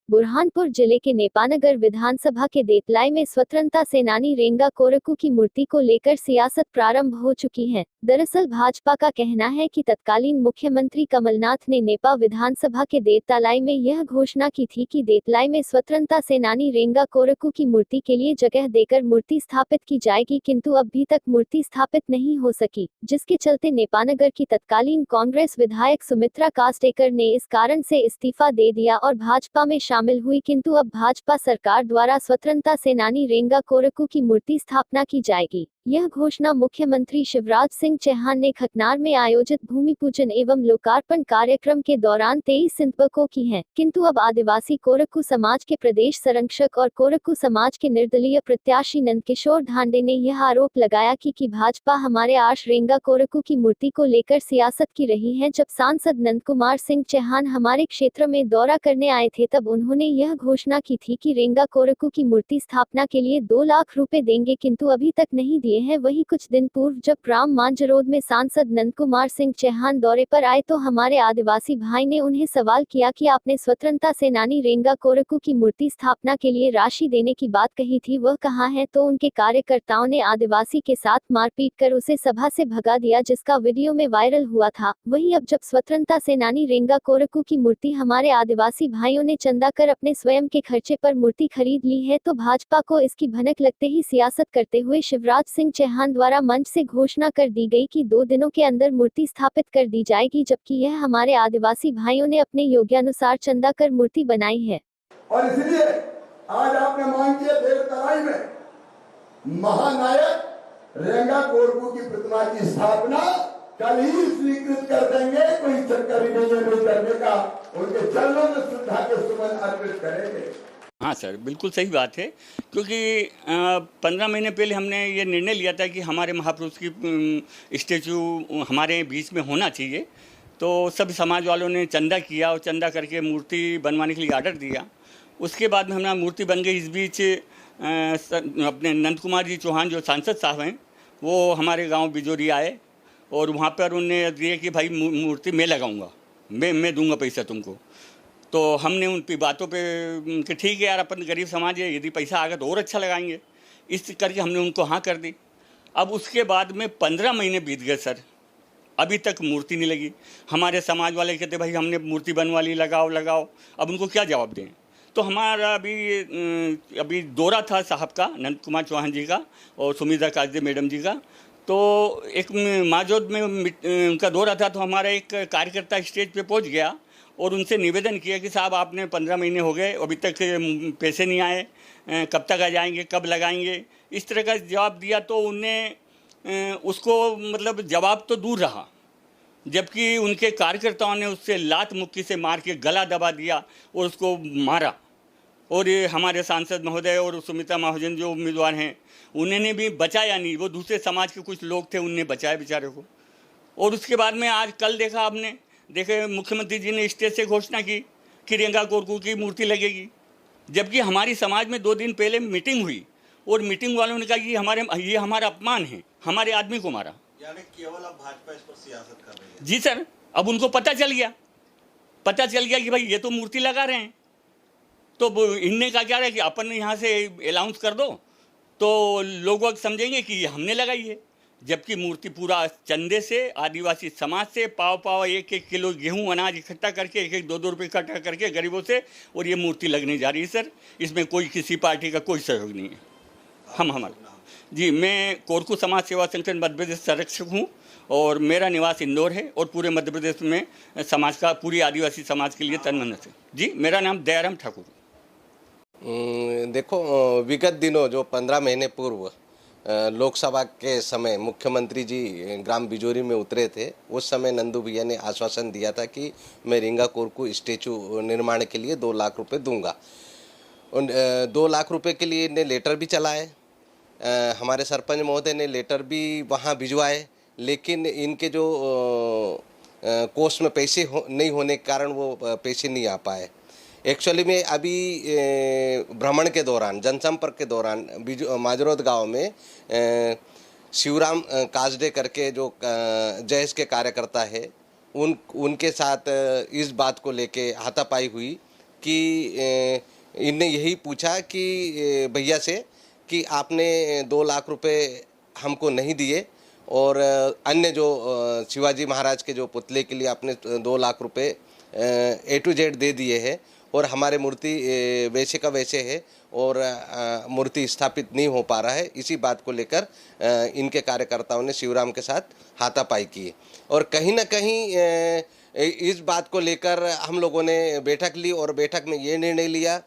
बुरहानपुर जिले के नेपानगर विधानसभा के देतलाई में स्वतंत्रता सेनानी रेंगा कोरकू की मूर्ति को लेकर सियासत प्रारंभ हो चुकी है। दरअसल भाजपा का कहना है कि तत्कालीन मुख्यमंत्री कमलनाथ ने नेपा विधानसभा के देतलाई में यह घोषणा की थी कि देतलाई में स्वतंत्रता सेनानी रेंगा कोरकू की मूर्ति के लिए जगह देकर मूर्ति स्थापित की जाएगी, किंतु अभी तक मूर्ति स्थापित नहीं हो सकी, जिसके चलते नेपानगर की तत्कालीन कांग्रेस विधायक सुमित्रा कास्टेकर ने इस कारण से इस्तीफा दे दिया और भाजपा में शामिल हुई। किंतु अब भाजपा सरकार द्वारा स्वतंत्रता सेनानी रेंगा कोरकू की मूर्ति स्थापना की जाएगी। यह घोषणा मुख्यमंत्री शिवराज सिंह चौहान ने खतनार में आयोजित भूमि पूजन एवं लोकार्पण कार्यक्रम के दौरान 23 सितंबर को की है। किंतु अब आदिवासी कोरकू समाज के प्रदेश संरक्षक और कोरकू समाज के निर्दलीय प्रत्याशी नंदकिशोर धांडे ने यह आरोप लगाया कि भाजपा हमारे आश रेंगा कोरकू की मूर्ति को लेकर सियासत की रही है। जब सांसद नंद कुमार सिंह चौहान हमारे क्षेत्र में दौरा करने आए थे, तब उन्होंने यह घोषणा की थी कि रेंगा कोरकू की मूर्ति स्थापना के लिए 2 लाख रुपए देंगे, किंतु अभी तक नहीं दिए हैं। वहीं कुछ दिन पूर्व जब ग्राम मांजरोद में सांसद नंद कुमार सिंह चौहान दौरे पर आए तो हमारे आदिवासी भाई ने उन्हें सवाल किया कि आपने स्वतंत्रता सेनानी रेंगा कोरकू की मूर्ति स्थापना के लिए राशि देने की बात कही थी, वह कहाँ है? तो उनके कार्यकर्ताओं ने आदिवासी के साथ मारपीट कर उसे सभा से भगा दिया, जिसका वीडियो में वायरल हुआ था। वहीं अब जब स्वतंत्रता सेनानी रेंगा कोरकू की मूर्ति हमारे आदिवासी भाइयों ने चंदा कर अपने स्वयं के खर्चे पर मूर्ति खरीद ली है, तो भाजपा को इसकी भनक लगते ही सियासत करते हुए शिवराज सिंह चौहान द्वारा मंच से घोषणा कर दी गई कि 2 दिनों के अंदर मूर्ति स्थापित कर दी जाएगी, जबकि यह हमारे आदिवासी भाइयों ने अपने योग्यानुसार चंदा कर मूर्ति बनाई है। और इसलिए आज आपने मांग किया देवतराई में महानायक रेंगा कोरकू की प्रतिमा की स्थापना कल ही स्वीकृत कर देंगे। कोई चक्कर ही नहीं करने का, उनके चरणों में श्रद्धा के सुमन अर्पित करेंगे। हाँ सर, बिल्कुल सही बात है, क्योंकि 15 महीने पहले हमने ये निर्णय लिया था कि हमारे महापुरुष की स्टैचू हमारे बीच में होना चाहिए। तो सब समाज वालों ने चंदा किया और चंदा करके मूर्ति बनवाने के लिए आर्डर दिया। उसके बाद में हमारा मूर्ति बन गई। इस बीच अपने नंद कुमार जी चौहान जो सांसद साहब हैं, वो हमारे गाँव बिजोरी आए और वहाँ पर उन्होंने दिए कि भाई मूर्ति मैं लगाऊँगा, मैं दूंगा पैसा तुमको। तो हमने उनकी बातों पे कि ठीक है यार, अपन गरीब समाज है, यदि पैसा आएगा तो और अच्छा लगाएंगे, इस करके हमने उनको हाँ कर दी। अब उसके बाद में 15 महीने बीत गए सर, अभी तक मूर्ति नहीं लगी। हमारे समाज वाले कहते भाई हमने मूर्ति बनवा ली, लगाओ। अब उनको क्या जवाब दें? तो हमारा अभी दौरा था साहब का, नंद कुमार चौहान जी का और सुमित्रा कास्टे मैडम जी का। तो एक माजोद में उनका दौरा था, तो हमारा एक कार्यकर्ता स्टेज पे पहुंच गया और उनसे निवेदन किया कि साहब आपने 15 महीने हो गए, अभी तक पैसे नहीं आए, कब तक आ जाएंगे, कब लगाएंगे, इस तरह का जवाब दिया। तो उन्हें उसको मतलब जवाब तो दूर रहा, जबकि उनके कार्यकर्ताओं ने उससे लात मुक्की से मार के गला दबा दिया और उसको मारा। और ये हमारे सांसद महोदय और सुमित्रा महाजन जो उम्मीदवार हैं, उन्होंने भी बचाया नहीं, वो दूसरे समाज के कुछ लोग थे, उनने बचाया बेचारे को। और उसके बाद में आज कल देखा आपने, देखे मुख्यमंत्री जी ने स्टेज से घोषणा की कि रेंगा कोरकू की मूर्ति लगेगी, जबकि हमारी समाज में 2 दिन पहले मीटिंग हुई और मीटिंग वालों ने कहा कि ये हमारा अपमान है, हमारे आदमी को मारा। यानी केवल अब भाजपा इस पर सियासत कर रही है। जी सर, अब उनको पता चल गया कि भाई ये तो मूर्ति लगा रहे हैं। तो इनने कहा क्या है कि अपन यहाँ से अनाउंस कर दो तो लोग समझेंगे कि हमने लगाई है, जबकि मूर्ति पूरा चंदे से, आदिवासी समाज से पाव 1-1 किलो गेहूं अनाज इकट्ठा करके 1-1 2-2 रुपये इकट्ठा करके गरीबों से, और ये मूर्ति लगने जा रही है सर। इसमें कोई किसी पार्टी का कोई सहयोग नहीं है। जी, मैं कोरकू समाज सेवा संगठन मध्य प्रदेश संरक्षक हूँ और मेरा निवास इंदौर है और पूरे मध्य प्रदेश में समाज का, पूरी आदिवासी समाज के लिए तन मन से। जी, मेरा नाम दयाराम ठाकुर। देखो, विगत दिनों जो 15 महीने पूर्व लोकसभा के समय मुख्यमंत्री जी ग्राम बिजोरी में उतरे थे, उस समय नंदू भैया ने आश्वासन दिया था कि मैं रेंगा कोरकू स्टेचू निर्माण के लिए 2 लाख रुपए दूंगा। 2 लाख रुपए के लिए इन्हें लेटर भी चलाए, हमारे सरपंच महोदय ने लेटर भी वहाँ भिजवाए, लेकिन इनके जो कोष में पैसे नहीं होने के कारण वो पैसे नहीं आ पाए। एक्चुअली में अभी भ्रमण के दौरान, जनसंपर्क के दौरान माजरोद गांव में शिवराम कास्टे करके जो जयस के कार्यकर्ता है, उनके साथ इस बात को लेके हाथापाई हुई कि इनने यही पूछा कि भैया से कि आपने 2 लाख रुपए हमको नहीं दिए और अन्य जो शिवाजी महाराज के जो पुतले के लिए आपने 2 लाख रुपए A to Z दे दिए हैं और हमारे मूर्ति वैसे का वैसे है और मूर्ति स्थापित नहीं हो पा रहा है। इसी बात को लेकर इनके कार्यकर्ताओं ने शिवराम के साथ हाथापाई की और कहीं ना कहीं इस बात को लेकर हम लोगों ने बैठक ली और बैठक में ये निर्णय लिया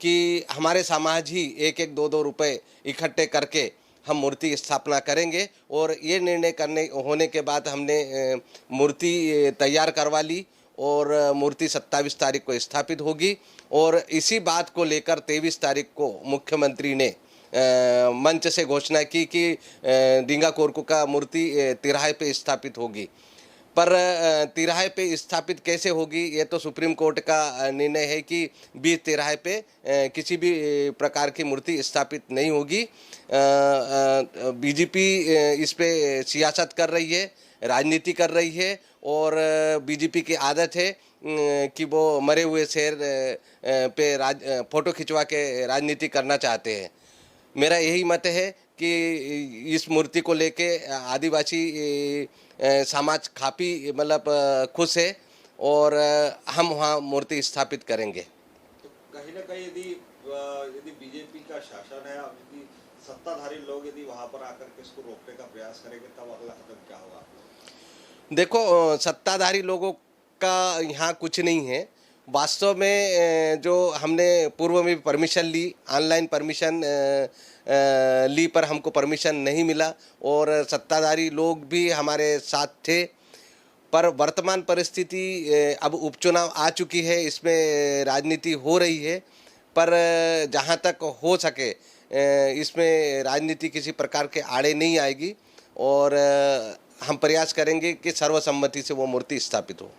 कि हमारे समाज ही 1-1, 2-2 रुपए इकट्ठे करके हम मूर्ति स्थापना करेंगे और ये निर्णय करने होने के बाद हमने मूर्ति तैयार करवा ली और मूर्ति 27 तारीख को स्थापित होगी और इसी बात को लेकर 23 तारीख को मुख्यमंत्री ने मंच से घोषणा की कि डींगा कोरकू का मूर्ति तिराहे पे स्थापित होगी। पर तिराहे पे स्थापित कैसे होगी ये तो सुप्रीम कोर्ट का निर्णय है कि बीच तिराहे पे किसी भी प्रकार की मूर्ति स्थापित नहीं होगी। बीजेपी इस पे सियासत कर रही है, राजनीति कर रही है और बीजेपी की आदत है कि वो मरे हुए शेर पे फोटो खिंचवा के राजनीति करना चाहते हैं। मेरा यही मत है कि इस मूर्ति को लेके आदिवासी समाज काफ़ी मतलब खुश है और हम वहाँ मूर्ति स्थापित करेंगे। तो कहीं ना कहीं यदि बीजेपी का शासन है, यदि सत्ताधारी लोग यदि वहाँ पर आकर के इसको रोकने का प्रयास करेंगे तब अगला कदम क्या होगा? देखो, सत्ताधारी लोगों का यहाँ कुछ नहीं है। वास्तव में जो हमने पूर्व में परमिशन ली, ऑनलाइन परमिशन ली पर हमको परमिशन नहीं मिला और सत्ताधारी लोग भी हमारे साथ थे। पर वर्तमान परिस्थिति अब उपचुनाव आ चुकी है, इसमें राजनीति हो रही है। पर जहाँ तक हो सके इसमें राजनीति किसी प्रकार के आड़े नहीं आएगी और हम प्रयास करेंगे कि सर्वसम्मति से वो मूर्ति स्थापित हो।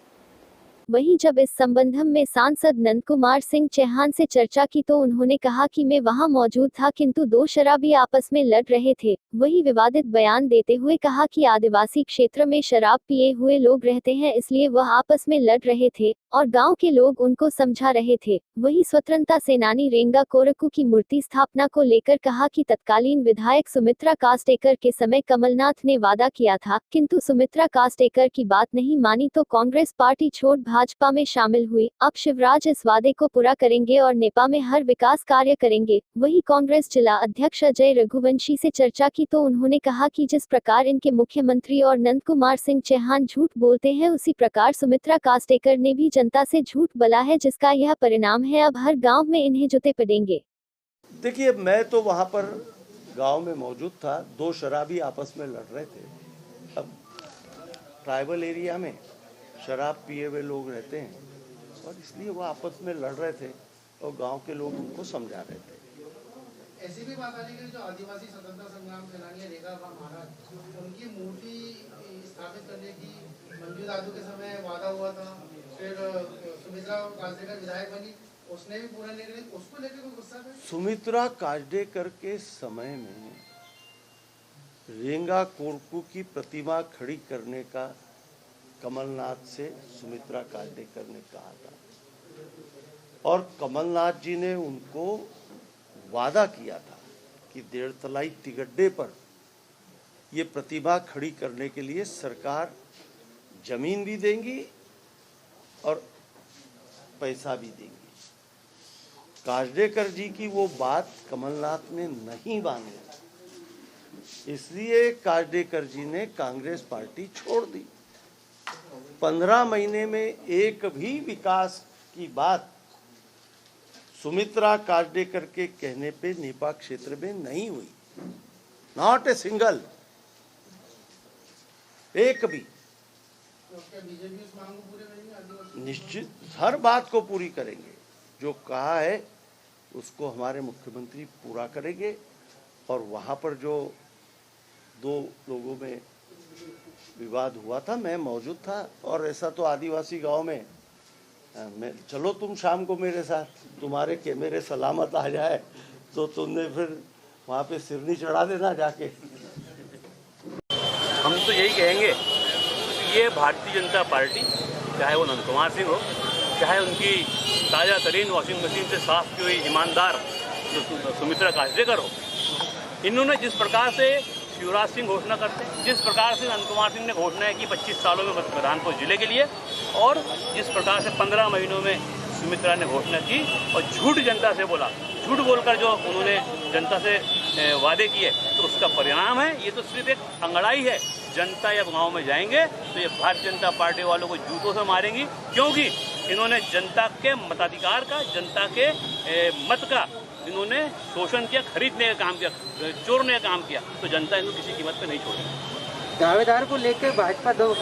वहीं जब इस संबंध में सांसद नंद कुमार सिंह चौहान से चर्चा की तो उन्होंने कहा कि मैं वहां मौजूद था किंतु 2 शराबी आपस में लड़ रहे थे। वही विवादित बयान देते हुए कहा कि आदिवासी क्षेत्र में शराब पिए हुए लोग रहते हैं, इसलिए वह आपस में लड़ रहे थे और गांव के लोग उनको समझा रहे थे। वही स्वतंत्रता सेनानी रेंगा कोरकू की मूर्ति स्थापना को लेकर कहा कि तत्कालीन विधायक सुमित्रा कास्टेकर के समय कमलनाथ ने वादा किया था, किंतु सुमित्रा कास्टेकर की बात नहीं मानी तो कांग्रेस पार्टी छोड़ भाजपा में शामिल हुई। अब शिवराज इस वादे को पूरा करेंगे और नेपा में हर विकास कार्य करेंगे। वही कांग्रेस जिला अध्यक्ष अजय रघुवंशी से चर्चा की तो उन्होंने कहा कि जिस प्रकार इनके मुख्यमंत्री और नंद कुमार सिंह चौहान झूठ बोलते हैं, उसी प्रकार सुमित्रा कास्टेकर ने भी जनता से झूठ बोला है, जिसका यह परिणाम है अब हर गांव में इन्हें जूते पड़ेंगे। देखिए, मैं तो वहां पर गांव में मौजूद था। 2 शराबी आपस में लड़ रहे थे। अब ट्राइबल एरिया में शराब पिए हुए लोग रहते हैं और इसलिए वो आपस में लड़ रहे थे और गांव के लोग उनको समझा रहे थे। ऐसी भी बात आने की जो आदिवासी स्वतंत्रता संग्राम सेनानी रेखा महाराज, उनकी मूर्ति स्थापित करने की मंजू दादू के समय वादा हुआ था, फिर सुमित्रा कास्डेकर विधायक बनी, उसने भी पूरा नहीं किया, उसको लेकर कोई गुस्सा है? सुमित्रा कास्डेकर के समय में रेंगा कोरकू की प्रतिमा खड़ी करने का कमलनाथ से सुमित्रा कास्डेकर ने कहा था और कमलनाथ जी ने उनको वादा किया था कि 1.5 तलाई तिगड्डे पर ये प्रतिमा खड़ी करने के लिए सरकार जमीन भी देंगी और पैसा भी देंगी। कास्डेकर जी की वो बात कमलनाथ ने नहीं मानी, इसलिए कास्डेकर जी ने कांग्रेस पार्टी छोड़ दी। 15 महीने में एक भी विकास की बात सुमित्रा कास्डेकर के कहने पे नेपा क्षेत्र में नहीं हुई, नॉट ए सिंगल, एक भी। बीजेपी उस मांग को पूरे करेंगे? निश्चित हर बात को पूरी करेंगे। जो कहा है उसको हमारे मुख्यमंत्री पूरा करेंगे। और वहाँ पर जो 2 लोगों में विवाद हुआ था, मैं मौजूद था और ऐसा तो आदिवासी गांव में मैं, चलो तुम शाम को मेरे साथ, तुम्हारे कैमरे सलामत आ जाए तो तुमने फिर वहाँ पे सिरनी चढ़ा देना जाके। हम तो यही कहेंगे, ये भारतीय जनता पार्टी, चाहे वो नंद कुमार सिंह हो, चाहे उनकी ताज़ा तरीन वॉशिंग मशीन से साफ की हुई ईमानदार सुमित्रा काजरेकर हो। इन्होंने जिस प्रकार से शिवराज सिंह घोषणा करते हैं, जिस प्रकार से नंद कुमार सिंह ने घोषणाएं की 25 सालों में बुरहानपुर जिले के लिए, और जिस प्रकार से 15 महीनों में सुमित्रा ने घोषणा की और झूठ जनता से बोला, झूठ बोलकर जो उन्होंने जनता से वादे किए, तो उसका परिणाम है ये तो सिर्फ एक अंगड़ाई है। जनता या गाँव में जाएंगे तो ये भारतीय जनता पार्टी वालों को जूतों से मारेंगी, क्योंकि इन्होंने जनता के मताधिकार का, जनता के मत का इन्होंने शोषण किया, खरीदने का काम किया, चोरने का काम किया। तो जनता इनको किसी कीमत पे नहीं छोड़ेगी। दावेदार को लेकर भाजपा दो